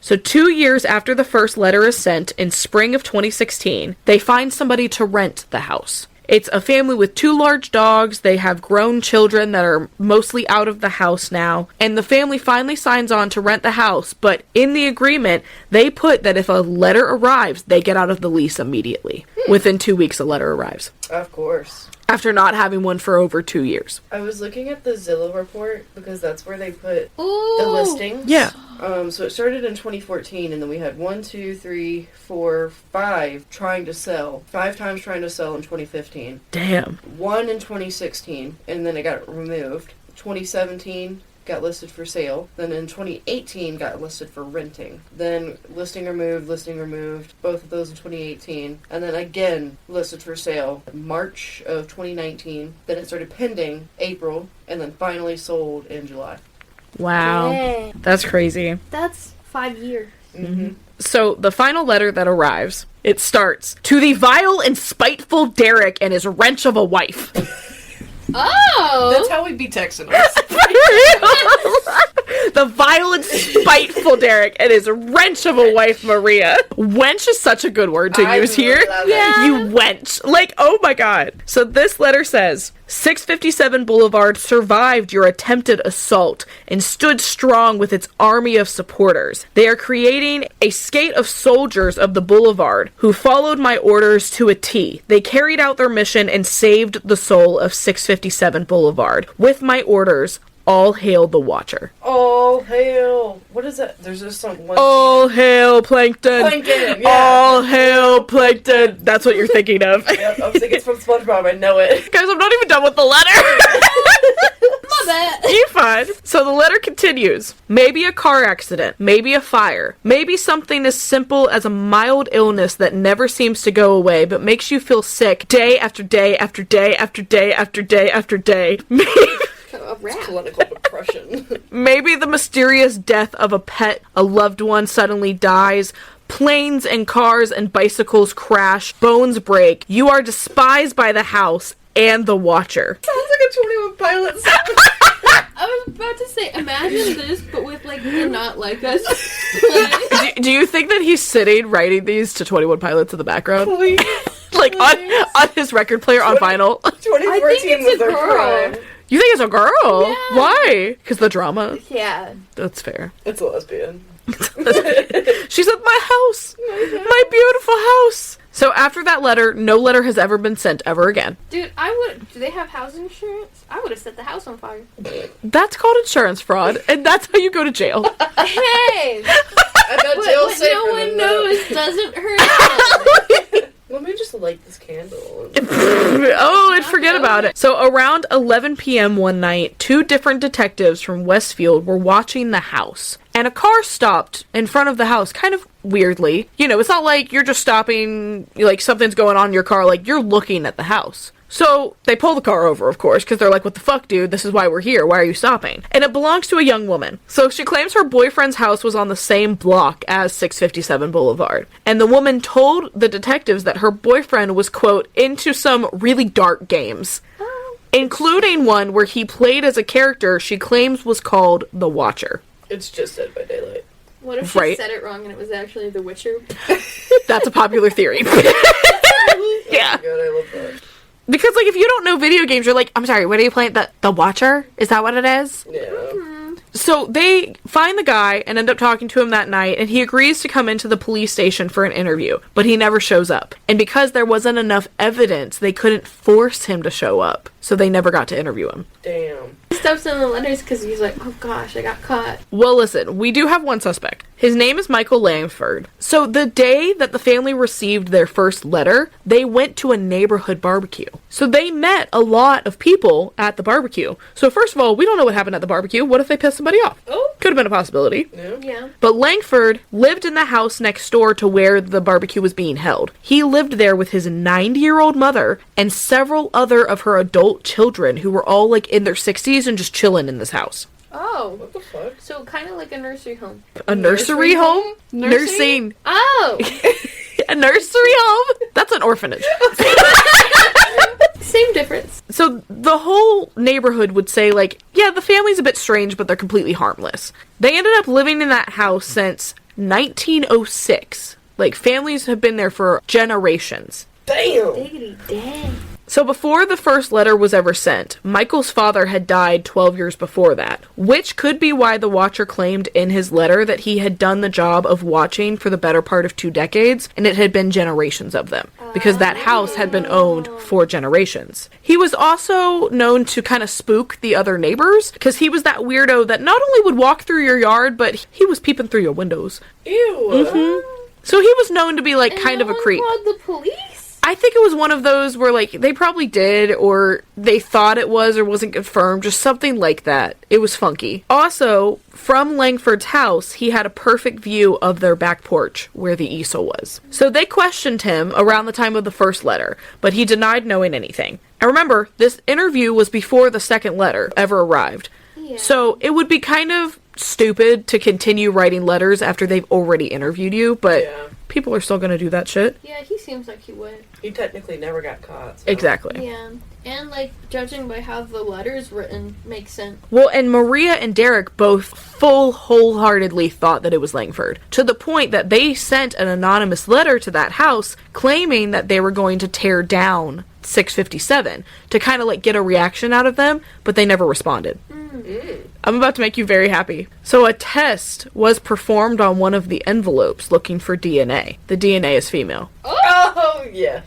[SPEAKER 4] So 2 years after the first letter is sent, in spring of 2016, they find somebody to rent the house. It's a family with 2 large dogs. They have grown children that are mostly out of the house now. And the family finally signs on to rent the house. But in the agreement, they put that if a letter arrives, they get out of the lease immediately. Within 2 weeks, a letter arrives.
[SPEAKER 1] Of course.
[SPEAKER 4] After not having one for over 2 years.
[SPEAKER 1] I was looking at the Zillow report because that's where they put
[SPEAKER 2] Ooh.
[SPEAKER 1] the listings.
[SPEAKER 4] Yeah.
[SPEAKER 1] So it started in 2014, and then we had 1, 2, 3, 4, 5 trying to sell. 5 times trying to sell in 2015.
[SPEAKER 4] Damn.
[SPEAKER 1] 1 in 2016, and then it got removed. 2017 got listed for sale. Then in 2018 got listed for renting. Then listing removed, both of those in 2018. And then again listed for sale March of 2019. Then it started pending April, and then finally sold in July.
[SPEAKER 4] Wow.
[SPEAKER 2] Dang.
[SPEAKER 4] That's crazy.
[SPEAKER 2] That's 5 years.
[SPEAKER 4] So the final letter that arrives, it starts, "To the vile and spiteful Derek and his wrench of a wife."
[SPEAKER 2] Oh!
[SPEAKER 1] That's how we be texting us.
[SPEAKER 4] The vile and spiteful Derek and his wrench of a wife, Maria. Wench is such a good word to use here.
[SPEAKER 1] love it.
[SPEAKER 2] Yeah.
[SPEAKER 4] You wench. Like, oh my god. So this letter says, 657 Boulevard survived your attempted assault and stood strong with its army of supporters. They are creating a skate of soldiers of the Boulevard who followed my orders to a T. They carried out their mission and saved the soul of 657 Boulevard. With my orders, all hail the Watcher.
[SPEAKER 1] All hail. What is that? There's just some one.
[SPEAKER 4] All hail Plankton.
[SPEAKER 1] Plankton, yeah.
[SPEAKER 4] All hail Plankton. That's what you're thinking of.
[SPEAKER 1] Yep, I was thinking it's from SpongeBob. I know it.
[SPEAKER 4] Guys, I'm not even done with the letter.
[SPEAKER 2] My bad.
[SPEAKER 4] You're fine. So the letter continues. Maybe a car accident. Maybe a fire. Maybe something as simple as a mild illness that never seems to go away but makes you feel sick day after day after day after day after day after day.
[SPEAKER 1] Clinical depression.
[SPEAKER 4] Maybe the mysterious death of a pet, a loved one suddenly dies. Planes and cars and bicycles crash. Bones break. You are despised by the house and the Watcher.
[SPEAKER 1] Sounds like a 21 Pilots song.
[SPEAKER 2] I was about to say, imagine this, but with, like, the Not Like Us.
[SPEAKER 4] Do you think that he's sitting writing these to 21 Pilots in the background?
[SPEAKER 1] Please.
[SPEAKER 4] Like on his record player on vinyl?
[SPEAKER 1] 2014
[SPEAKER 2] I think it's
[SPEAKER 1] was
[SPEAKER 2] a
[SPEAKER 1] their
[SPEAKER 2] girl.
[SPEAKER 1] prime.
[SPEAKER 4] You think it's a girl?
[SPEAKER 2] Yeah.
[SPEAKER 4] Why? Because the drama?
[SPEAKER 2] Yeah.
[SPEAKER 4] That's fair.
[SPEAKER 1] It's a lesbian.
[SPEAKER 4] She's at my house. My beautiful house. So after that letter, no letter has ever been sent ever again.
[SPEAKER 2] Dude, do they have house insurance? I would have set the house on fire.
[SPEAKER 4] That's called insurance fraud, and that's how you go to jail.
[SPEAKER 2] Hey!
[SPEAKER 1] I got jail
[SPEAKER 2] What
[SPEAKER 1] safe
[SPEAKER 2] no
[SPEAKER 1] for
[SPEAKER 2] one
[SPEAKER 1] them,
[SPEAKER 2] knows doesn't hurt.
[SPEAKER 1] Let me just light this candle.
[SPEAKER 4] Oh, and forget about it. So around 11 p.m. one night, 2 different detectives from Westfield were watching the house. And a car stopped in front of the house, kind of weirdly. You know, it's not like you're just stopping, like something's going on in your car, like you're looking at the house. So they pull the car over, of course, because they're like, what the fuck, dude? This is why we're here. Why are you stopping? And it belongs to a young woman. So she claims her boyfriend's house was on the same block as 657 Boulevard. And the woman told the detectives that her boyfriend was, quote, into some really dark games. Including one where he played as a character she claims was called The Watcher.
[SPEAKER 1] It's just Dead by Daylight.
[SPEAKER 2] What if she
[SPEAKER 4] Right.
[SPEAKER 2] said it wrong and it was actually The Witcher?
[SPEAKER 4] That's a popular theory. Yeah.
[SPEAKER 1] Oh my god, I love that.
[SPEAKER 4] Because, like, if you don't know video games, you're like, I'm sorry, what are you playing? The Watcher? Is that what it is?
[SPEAKER 1] Yeah.
[SPEAKER 4] So they find the guy and end up talking to him that night, and he agrees to come into the police station for an interview, but he never shows up. And because there wasn't enough evidence, they couldn't force him to show up, so they never got to interview him.
[SPEAKER 1] Damn.
[SPEAKER 2] He stops in the letters because he's like, oh gosh, I got caught.
[SPEAKER 4] Well, listen, we do have one suspect. His name is Michael Langford. So the day that the family received their first letter, they went to a neighborhood barbecue. So they met a lot of people at the barbecue. So first of all, we don't know what happened at the barbecue. What if they pissed somebody off?
[SPEAKER 1] Oh.
[SPEAKER 4] Could have been a possibility.
[SPEAKER 2] Yeah.
[SPEAKER 4] But Langford lived in the house next door to where the barbecue was being held. He lived there with his 90-year-old mother and several other of her adult children who were all like in their 60s and just chilling in this house.
[SPEAKER 2] Oh.
[SPEAKER 1] What the fuck?
[SPEAKER 2] So kind of like a nursery home.
[SPEAKER 4] A nursery home? Nursing.
[SPEAKER 2] Oh.
[SPEAKER 4] A nursery home? That's an orphanage.
[SPEAKER 2] Same difference.
[SPEAKER 4] So the whole neighborhood would say, like, yeah, the family's a bit strange, but they're completely harmless. They ended up living in that house since 1906. Like, families have been there for generations.
[SPEAKER 1] Damn.
[SPEAKER 2] Diggity dang.
[SPEAKER 4] So before the first letter was ever sent, Michael's father had died 12 years before that, which could be why the Watcher claimed in his letter that he had done the job of watching for the better part of 2 decades, and it had been generations of them, because that house had been owned for generations. He was also known to kind of spook the other neighbors, because he was that weirdo that not only would walk through your yard, but he was peeping through your windows.
[SPEAKER 1] Ew.
[SPEAKER 4] So he was known to be, like, kind
[SPEAKER 2] no
[SPEAKER 4] of a
[SPEAKER 2] one
[SPEAKER 4] creep.
[SPEAKER 2] called the police?
[SPEAKER 4] I think it was one of those where, like, they probably did, or they thought it was, or wasn't confirmed, just something like that. It was funky. Also, from Langford's house, he had a perfect view of their back porch, where the easel was. So they questioned him around the time of the first letter, but he denied knowing anything. And remember, this interview was before the second letter ever arrived.
[SPEAKER 2] Yeah.
[SPEAKER 4] So it would be kind of stupid to continue writing letters after they've already interviewed you, but
[SPEAKER 1] Yeah.
[SPEAKER 4] people are still gonna do that shit.
[SPEAKER 2] Yeah, he seems like he would.
[SPEAKER 1] He technically never got caught. So.
[SPEAKER 4] Exactly.
[SPEAKER 2] Yeah. And, like, judging by how the letter's written, makes sense.
[SPEAKER 4] Well, and Maria and Derek both wholeheartedly thought that it was Langford, to the point that they sent an anonymous letter to that house claiming that they were going to tear down 657 to kind of like get a reaction out of them, but they never responded. I'm about to make you very happy. So a test was performed on one of the envelopes looking for DNA. The DNA is female.
[SPEAKER 1] Oh, yes.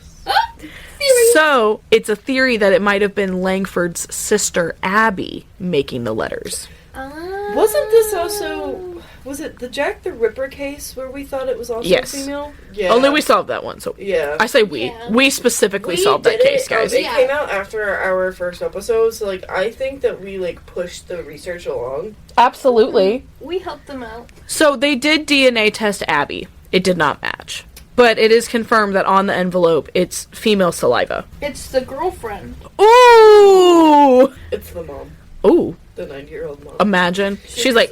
[SPEAKER 4] So it's a theory that it might have been Langford's sister Abby making the letters.
[SPEAKER 1] Wasn't this also... Was it the Jack the Ripper case where we thought it was also
[SPEAKER 4] Yes.
[SPEAKER 1] female? Yeah.
[SPEAKER 4] Only we solved that one, so
[SPEAKER 1] Yeah.
[SPEAKER 4] I say we.
[SPEAKER 2] Yeah.
[SPEAKER 4] We specifically
[SPEAKER 1] We
[SPEAKER 4] solved that
[SPEAKER 1] did
[SPEAKER 4] case,
[SPEAKER 1] it,
[SPEAKER 4] guys.
[SPEAKER 1] It
[SPEAKER 2] Yeah.
[SPEAKER 1] came out after our first episode, so, like, I think that we, like, pushed the research along.
[SPEAKER 4] Absolutely.
[SPEAKER 2] We helped them out.
[SPEAKER 4] So they did DNA test Abby. It did not match. But it is confirmed that on the envelope, it's female saliva.
[SPEAKER 2] It's the girlfriend.
[SPEAKER 4] Ooh!
[SPEAKER 1] It's the mom.
[SPEAKER 4] Ooh.
[SPEAKER 1] The 90-year-old mom.
[SPEAKER 4] Imagine. She's like,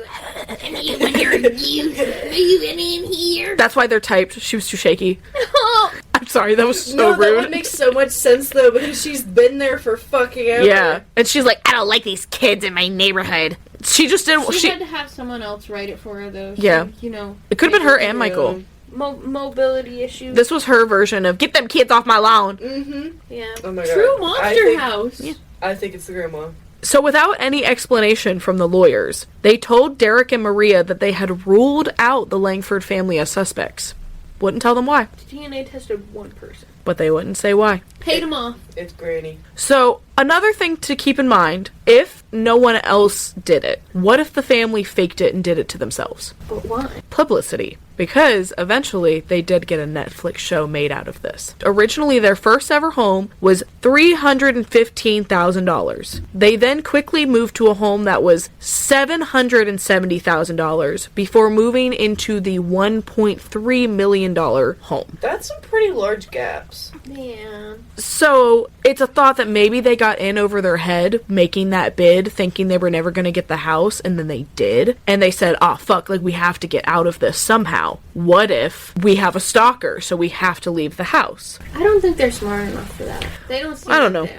[SPEAKER 4] that's why they're typed. She was too shaky. I'm sorry, that was so
[SPEAKER 1] No, that
[SPEAKER 4] rude.
[SPEAKER 1] would make so much sense, though, because she's been there for fucking ever.
[SPEAKER 4] Yeah. And she's like, I don't like these kids in my neighborhood. She just didn't.
[SPEAKER 2] She had to have someone else write it for her, though. So,
[SPEAKER 4] Yeah.
[SPEAKER 2] You know.
[SPEAKER 4] It could have been her and Michael.
[SPEAKER 2] Mobility issues.
[SPEAKER 4] This was her version of, get them kids off my lawn.
[SPEAKER 1] Mm-hmm.
[SPEAKER 2] Yeah.
[SPEAKER 1] Oh my God.
[SPEAKER 2] True
[SPEAKER 1] I
[SPEAKER 2] Monster
[SPEAKER 1] think-
[SPEAKER 2] House.
[SPEAKER 4] Yeah.
[SPEAKER 1] I think it's the grandma.
[SPEAKER 4] So without any explanation from the lawyers, they told Derek and Maria that they had ruled out the Langford family as suspects. Wouldn't tell them why.
[SPEAKER 2] DNA tested one person.
[SPEAKER 4] but they wouldn't say why.
[SPEAKER 2] Paid him off.
[SPEAKER 1] It's Granny.
[SPEAKER 4] So, another thing to keep in mind, if no one else did it, what if the family faked it and did it to themselves?
[SPEAKER 2] But why?
[SPEAKER 4] Publicity. Because eventually they did get a Netflix show made out of this. Originally, their first ever home was $315,000. They then quickly moved to a home that was $770,000 before moving into the $1.3 million home.
[SPEAKER 1] That's some pretty large gaps.
[SPEAKER 2] Yeah.
[SPEAKER 4] So, it's a thought that maybe they got in over their head making that bid, thinking they were never going to get the house, and then they did. And they said, oh, fuck, like, we have to get out of this somehow. What if we have a stalker, so we have to leave the house?
[SPEAKER 2] I don't think they're smart enough for that. They don't seem
[SPEAKER 4] I don't know.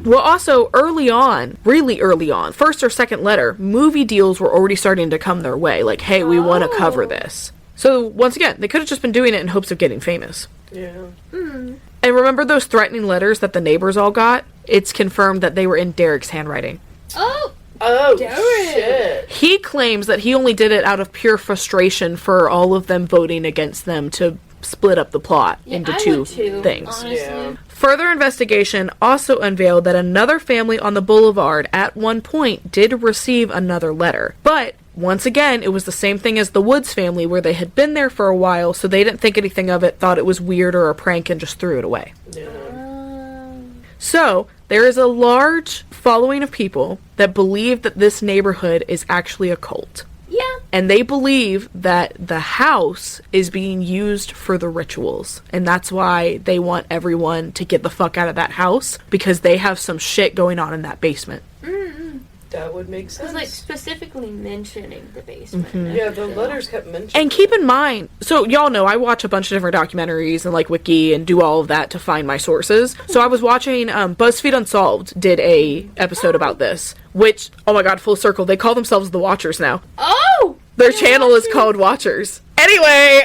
[SPEAKER 4] Well, also, early on, really early on, first or second letter, movie deals were already starting to come their way. Like, hey, we want to cover this. So, once again, they could have just been doing it in hopes of getting famous.
[SPEAKER 1] Yeah.
[SPEAKER 4] And remember those threatening letters that the neighbors all got? It's confirmed that they were in Derek's handwriting.
[SPEAKER 1] Oh,
[SPEAKER 2] Derek.
[SPEAKER 1] shit.
[SPEAKER 4] He claims that he only did it out of pure frustration for all of them voting against them to split up the plot into two things.
[SPEAKER 2] Honestly.
[SPEAKER 1] Yeah.
[SPEAKER 4] Further investigation also unveiled that another family on the Boulevard at one point did receive another letter. But, once again, it was the same thing as the Woods family, where they had been there for a while, so they didn't think anything of it, thought it was weird or a prank, and just threw it away.
[SPEAKER 1] Yeah.
[SPEAKER 4] So, there is a large following of people that believe that this neighborhood is actually a cult.
[SPEAKER 2] Yeah.
[SPEAKER 4] And they believe that the house is being used for the rituals. And that's why they want everyone to get the fuck out of that house, because they have some shit going on in that basement.
[SPEAKER 1] That would make sense.
[SPEAKER 2] It's like specifically mentioning the basement.
[SPEAKER 1] Yeah, the letters kept mentioning.
[SPEAKER 4] And keep in mind, so y'all know I watch a bunch of different documentaries and like Wiki and do all of that to find my sources. So I was watching BuzzFeed Unsolved did a episode about this, which, oh my god, full circle, they call themselves the Watchers now.
[SPEAKER 2] Oh!
[SPEAKER 4] Their channel is called Watchers. Anyway,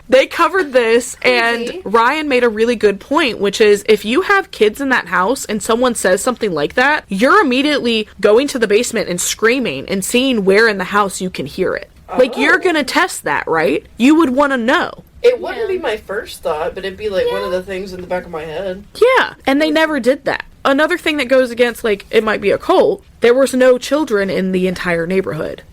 [SPEAKER 4] they covered this, and Ryan made a really good point, which is if you have kids in that house and someone says something like that, you're immediately going to the basement and screaming and seeing where in the house you can hear it. Like, you're gonna test that, right? You would want to know.
[SPEAKER 1] It wouldn't be my first thought, but it'd be like one of the things in the back of my head.
[SPEAKER 4] Yeah, and they never did that. Another thing that goes against, like, it might be a cult, there was no children in the entire neighborhood.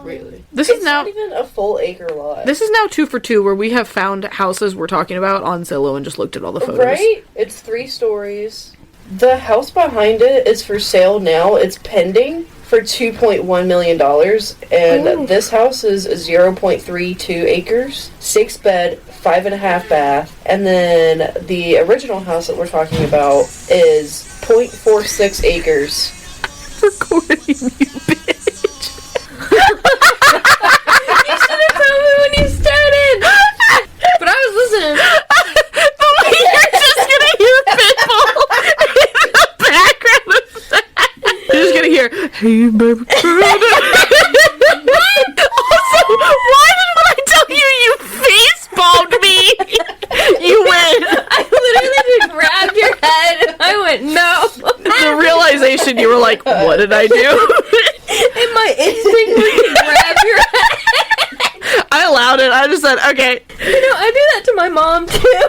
[SPEAKER 1] Really?
[SPEAKER 4] This
[SPEAKER 1] It's
[SPEAKER 4] is now
[SPEAKER 1] not even a full acre lot.
[SPEAKER 4] This is now 2 for 2, where we have found houses we're talking about on Zillow and just looked at all the photos.
[SPEAKER 1] Right? It's 3 stories. The house behind it is for sale now. It's pending for $2.1 million. And this house is 0.32 acres, 6 bed, 5.5 bath. And then the original house that we're talking about is 0.46 acres.
[SPEAKER 4] Recording you, bitch.
[SPEAKER 2] You should have told me when you started! But I was listening.
[SPEAKER 4] But you're just gonna hear Pitbull in the background of that. You're just gonna hear, hey, baby. Also, why did when I tell you you face-palmed me? You went.
[SPEAKER 2] I literally just grabbed your head and I went, no.
[SPEAKER 4] The realization you were like, what did I do?
[SPEAKER 2] And my instinct was to grab your head.
[SPEAKER 4] I allowed it. I just said, okay.
[SPEAKER 2] You know, I do that to my mom, too.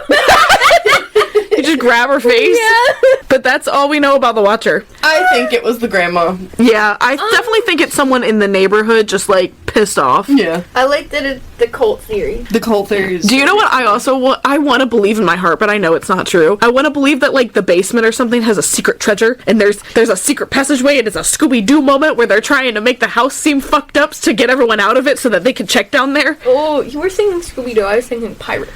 [SPEAKER 4] You just grab her face.
[SPEAKER 2] Yeah.
[SPEAKER 4] But that's all we know about the Watcher.
[SPEAKER 1] I think it was the grandma.
[SPEAKER 4] Yeah, I definitely think it's someone in the neighborhood just, like, pissed off.
[SPEAKER 1] Yeah.
[SPEAKER 2] I like that it's the cult theory.
[SPEAKER 1] The cult theories.
[SPEAKER 4] Do you know what I also want? I want to believe in my heart, but I know it's not true. I want to believe that, like, the basement or something has a secret treasure, and there's a secret passageway, and it's a Scooby-Doo moment where they're trying to make the house seem fucked up to get everyone out of it so that they can check down there.
[SPEAKER 2] Oh, you were singing Scooby-Doo. I was thinking pirate.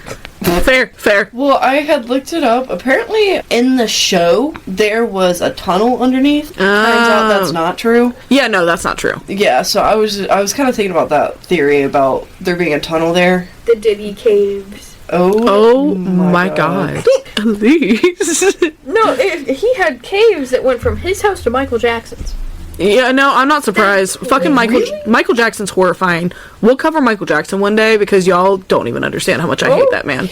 [SPEAKER 4] Fair.
[SPEAKER 1] Well, I had looked it up. Apparently, in the show, there was a tunnel underneath. Turns out that's not true.
[SPEAKER 4] Yeah, no, that's not true.
[SPEAKER 1] Yeah, so I was kind of thinking about that theory about there being a tunnel there.
[SPEAKER 2] The Diddy Caves.
[SPEAKER 1] Oh
[SPEAKER 4] my god. Please.
[SPEAKER 2] No, he had caves that went from his house to Michael Jackson's.
[SPEAKER 4] Yeah, no, I'm not surprised. Fucking Michael Jackson's horrifying. We'll cover Michael Jackson one day because y'all don't even understand how much I hate that man.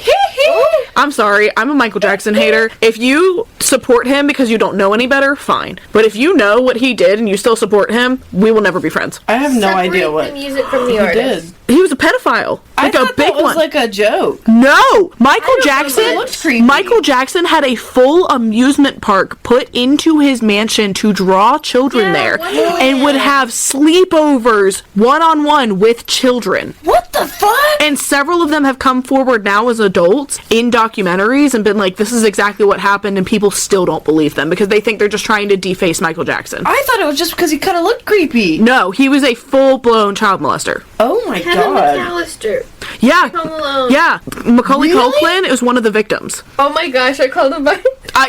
[SPEAKER 4] I'm sorry, I'm a Michael Jackson hater. If you support him because you don't know any better, fine. But if you know what he did and you still support him, we will never be friends.
[SPEAKER 1] I have no idea what
[SPEAKER 2] the music from the
[SPEAKER 1] he
[SPEAKER 2] artist.
[SPEAKER 1] did.
[SPEAKER 4] He was a pedophile. Like a big
[SPEAKER 1] was
[SPEAKER 4] one.
[SPEAKER 1] like a joke.
[SPEAKER 4] No! Michael
[SPEAKER 1] It
[SPEAKER 4] Jackson.
[SPEAKER 1] looked creepy.
[SPEAKER 4] Michael Jackson had a full amusement park put into his mansion to draw children there, and would have sleepovers one-on-one with children.
[SPEAKER 1] What the fuck?
[SPEAKER 4] And several of them have come forward now as adults in documentaries and been like, this is exactly what happened, and people still don't believe them because they think they're just trying to deface Michael Jackson.
[SPEAKER 1] I thought it was just because he kind of looked creepy.
[SPEAKER 4] No, he was a full-blown child molester.
[SPEAKER 1] Oh my
[SPEAKER 2] Kevin
[SPEAKER 1] god.
[SPEAKER 2] McAllister.
[SPEAKER 4] Yeah.
[SPEAKER 2] Home Alone.
[SPEAKER 4] Yeah. Macaulay
[SPEAKER 1] Really?
[SPEAKER 4] Culkin is one of the victims.
[SPEAKER 2] Oh my gosh, I called him by.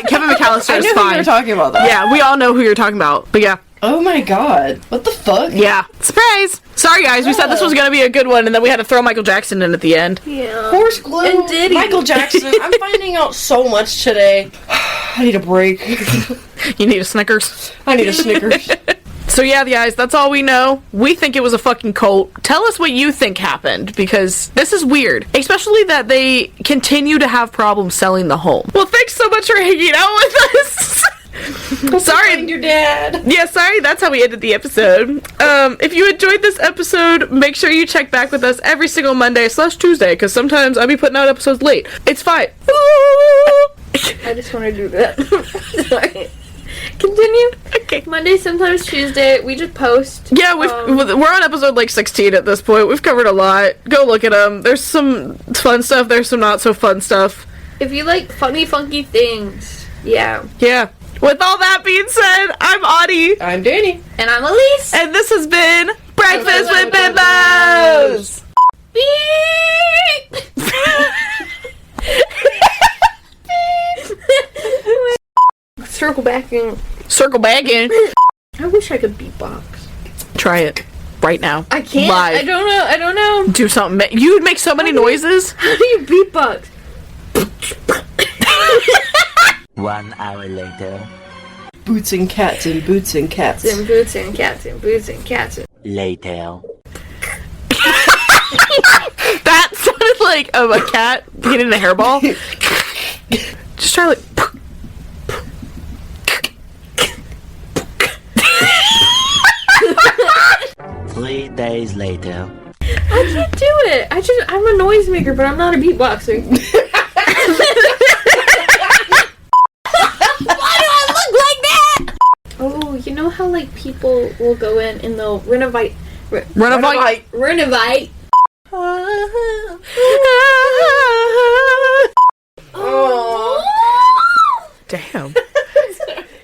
[SPEAKER 4] Kevin McAllister
[SPEAKER 1] I
[SPEAKER 4] is
[SPEAKER 1] knew who you
[SPEAKER 4] fine.
[SPEAKER 1] were talking about that.
[SPEAKER 4] Yeah, we all know who you're talking about. But yeah.
[SPEAKER 1] Oh my god. What the fuck?
[SPEAKER 4] Yeah. Surprise! Sorry guys, we said this was gonna be a good one and then we had to throw Michael Jackson in at the end.
[SPEAKER 2] Yeah.
[SPEAKER 1] Horse glue.
[SPEAKER 2] And Diddy.
[SPEAKER 1] Michael Jackson. I'm finding out so much today. I need a break.
[SPEAKER 4] You need a Snickers.
[SPEAKER 1] I need a Snickers.
[SPEAKER 4] So yeah, guys, that's all we know. We think it was a fucking cult. Tell us what you think happened, because this is weird. Especially that they continue to have problems selling the home. Well, thanks so much for hanging out with us. Sorry.
[SPEAKER 1] Find your dad.
[SPEAKER 4] Yeah, sorry, that's how we ended the episode. If you enjoyed this episode, make sure you check back with us every single Monday/Tuesday, because sometimes I'll be putting out episodes late. It's fine.
[SPEAKER 2] I just want to do that. Sorry. Continue.
[SPEAKER 4] Okay.
[SPEAKER 2] Monday, sometimes Tuesday. We just post.
[SPEAKER 4] Yeah, we're on episode like 16 at this point. We've covered a lot. Go look at them. There's some fun stuff. There's some not so fun stuff.
[SPEAKER 2] If you like funny, funky things, yeah.
[SPEAKER 4] Yeah. With all that being said, I'm Audie.
[SPEAKER 1] I'm Danny.
[SPEAKER 2] And I'm Elise.
[SPEAKER 4] And this has been Breakfast with Bimbos.
[SPEAKER 2] Circle back in.
[SPEAKER 4] Circle back in.
[SPEAKER 2] I wish I could beatbox.
[SPEAKER 4] Try it right now.
[SPEAKER 2] I can't.
[SPEAKER 4] Live.
[SPEAKER 2] I don't know.
[SPEAKER 4] Do something. You would make so many noises.
[SPEAKER 2] How do you beatbox?
[SPEAKER 6] 1 hour later.
[SPEAKER 1] Boots and cats and boots and cats.
[SPEAKER 2] And boots and cats and boots and cats.
[SPEAKER 6] Later.
[SPEAKER 4] That sounded like a cat hitting a hairball. Just try like.
[SPEAKER 6] 3 days later.
[SPEAKER 2] I can't do it. I'm a noisemaker, but I'm not a beatboxer. Why do I look like that? Oh, you know how like people will go in and they'll renovate. Renovate.
[SPEAKER 1] Oh.
[SPEAKER 4] Damn.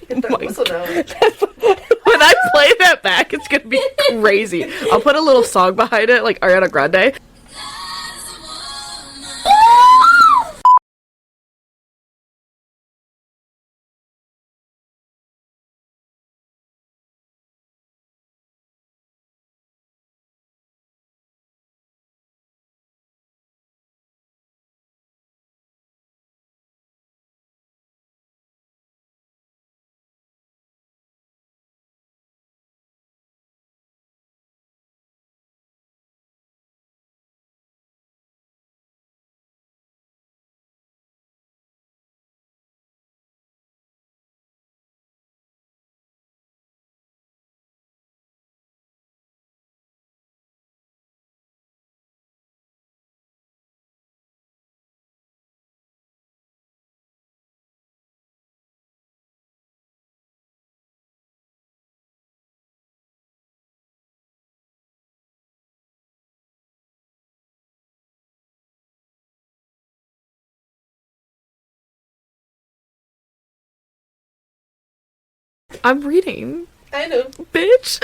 [SPEAKER 1] That whistle now.
[SPEAKER 4] When I play that back, it's gonna be crazy. I'll put a little song behind it, like Ariana Grande. I'm reading.
[SPEAKER 1] I know.
[SPEAKER 4] Bitch.